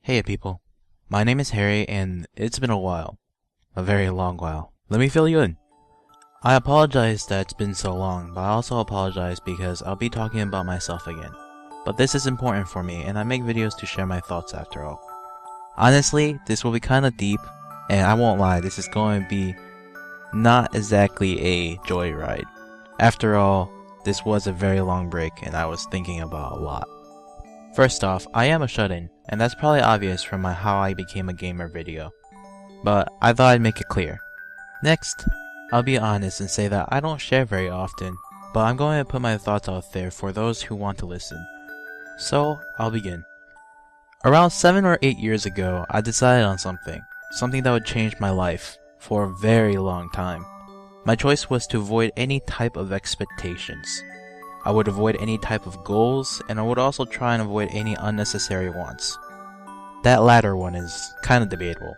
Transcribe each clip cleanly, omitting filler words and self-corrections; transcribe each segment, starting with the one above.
Hey people, my name is Harry and it's been a while. A very long while. Let me fill you in. I apologize that it's been so long, but I also apologize because I'll be talking about myself again. But this is important for me and I make videos to share my thoughts after all. Honestly, this will be kinda deep, and I won't lie, this is going to be not exactly a joyride. After all, this was a very long break and I was thinking about a lot. First off, I am a shut-in, and that's probably obvious from my how I became a gamer video, but I thought I'd make it clear. Next, I'll be honest and say that I don't share very often, but I'm going to put my thoughts out there for those who want to listen. So, I'll begin. Around 7 or 8 years ago, I decided on something that would change my life for a very long time. My choice was to avoid any type of expectations. I would avoid any type of goals, and I would also try and avoid any unnecessary wants. That latter one is kinda debatable.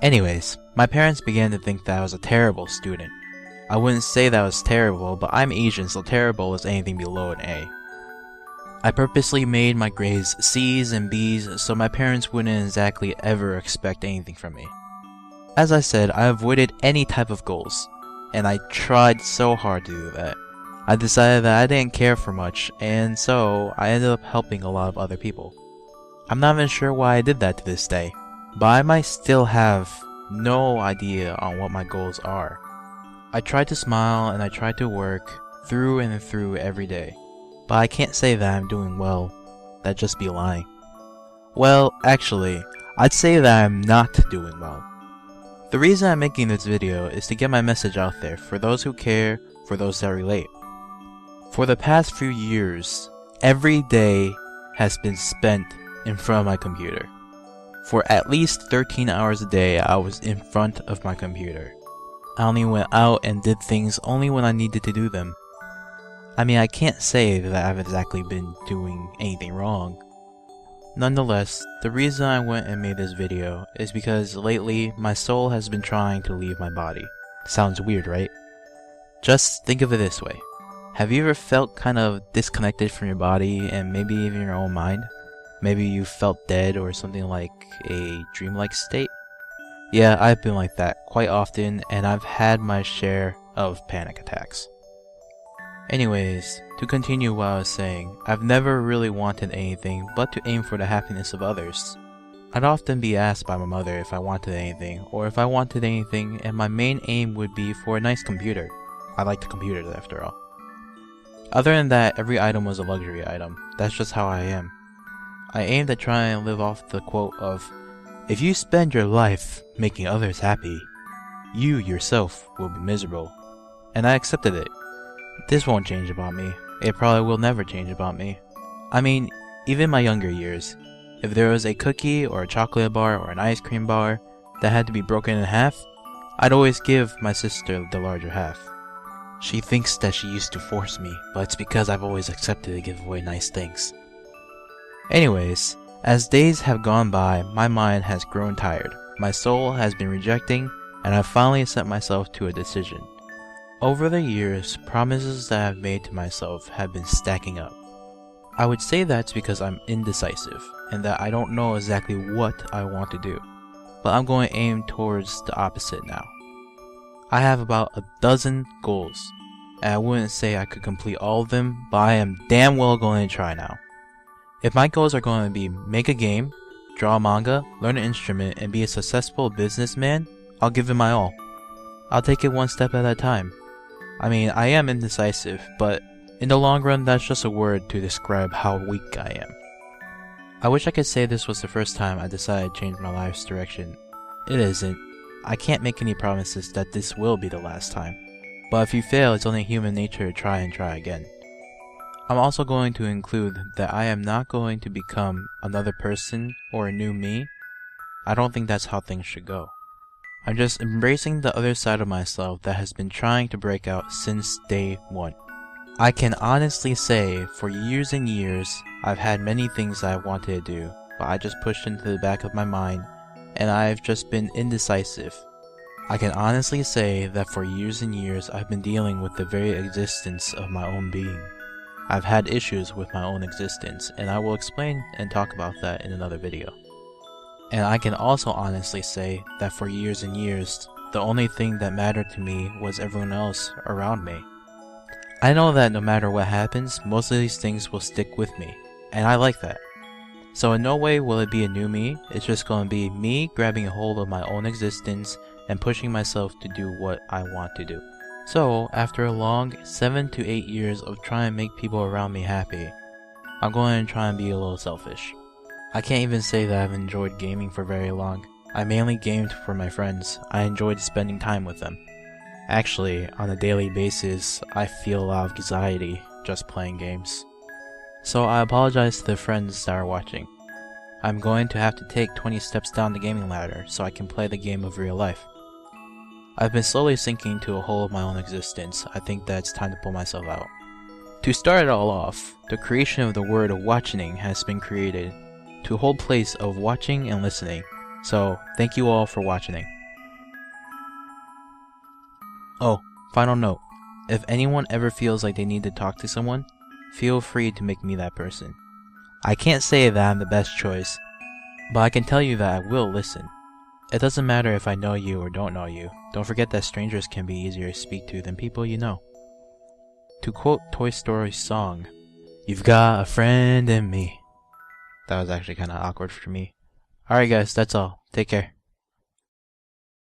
Anyways, my parents began to think that I was a terrible student. I wouldn't say that I was terrible, but I'm Asian, so terrible is anything below an A. I purposely made my grades C's and B's so my parents wouldn't exactly ever expect anything from me. As I said, I avoided any type of goals, and I tried so hard to do that. I decided that I didn't care for much, and so I ended up helping a lot of other people. I'm not even sure why I did that to this day, but I might still have no idea on what my goals are. I tried to smile and I tried to work through and through every day, but I can't say that I'm doing well. That'd just be lying. Well, actually, I'd say that I'm not doing well. The reason I'm making this video is to get my message out there for those who care, for those that relate. For the past few years, every day has been spent in front of my computer. For at least 13 hours a day, I was in front of my computer. I only went out and did things only when I needed to do them. I mean, I can't say that I've exactly been doing anything wrong. Nonetheless, the reason I went and made this video is because lately, my soul has been trying to leave my body. Sounds weird, right? Just think of it this way. Have you ever felt kind of disconnected from your body and maybe even your own mind? Maybe you felt dead or something like a dreamlike state? Yeah, I've been like that quite often and I've had my share of panic attacks. Anyways, to continue what I was saying, I've never really wanted anything but to aim for the happiness of others. I'd often be asked by my mother if I wanted anything or if I wanted anything, and my main aim would be for a nice computer. I like the computers after all. Other than that, every item was a luxury item. That's just how I am. I aimed at trying to live off the quote of, "If you spend your life making others happy, you yourself will be miserable." And I accepted it. This won't change about me. It probably will never change about me. I mean, even in my younger years, if there was a cookie or a chocolate bar or an ice cream bar that had to be broken in half, I'd always give my sister the larger half. She thinks that she used to force me, but it's because I've always accepted to give away nice things. Anyways, as days have gone by, my mind has grown tired, my soul has been rejecting, and I've finally set myself to a decision. Over the years, promises that I've made to myself have been stacking up. I would say that's because I'm indecisive, and that I don't know exactly what I want to do, but I'm going to aim towards the opposite now. I have about a dozen goals, and I wouldn't say I could complete all of them, but I am damn well going to try now. If my goals are going to be make a game, draw a manga, learn an instrument, and be a successful businessman, I'll give it my all. I'll take it one step at a time. I mean, I am indecisive, but in the long run, that's just a word to describe how weak I am. I wish I could say this was the first time I decided to change my life's direction. It isn't. I can't make any promises that this will be the last time, but if you fail, it's only human nature to try and try again. I'm also going to include that I am not going to become another person or a new me. I don't think that's how things should go. I'm just embracing the other side of myself that has been trying to break out since day one. I can honestly say, for years and years, I've had many things that I wanted to do, but I just pushed into the back of my mind, and I've just been indecisive. I can honestly say that for years and years I've been dealing with the very existence of my own being. I've had issues with my own existence, and I will explain and talk about that in another video. And I can also honestly say that for years and years, the only thing that mattered to me was everyone else around me. I know that no matter what happens, most of these things will stick with me, and I like that. So in no way will it be a new me, it's just going to be me grabbing a hold of my own existence and pushing myself to do what I want to do. So, after a long 7 to 8 years of trying to make people around me happy, I'm going to try and be a little selfish. I can't even say that I've enjoyed gaming for very long. I mainly gamed for my friends. I enjoyed spending time with them. Actually, on a daily basis, I feel a lot of anxiety just playing games. So I apologize to the friends that are watching. I'm going to have to take 20 steps down the gaming ladder so I can play the game of real life. I've been slowly sinking to a hole of my own existence. I think that it's time to pull myself out. To start it all off, the creation of the word watchening has been created to hold place of watching and listening. So, thank you all for watchening. Oh, final note. If anyone ever feels like they need to talk to someone, feel free to make me that person. I can't say that I'm the best choice, but I can tell you that I will listen. It doesn't matter if I know you or don't know you. Don't forget that strangers can be easier to speak to than people you know. To quote Toy Story's song, "You've got a friend in me." That was actually kind of awkward for me. Alright guys, that's all. Take care.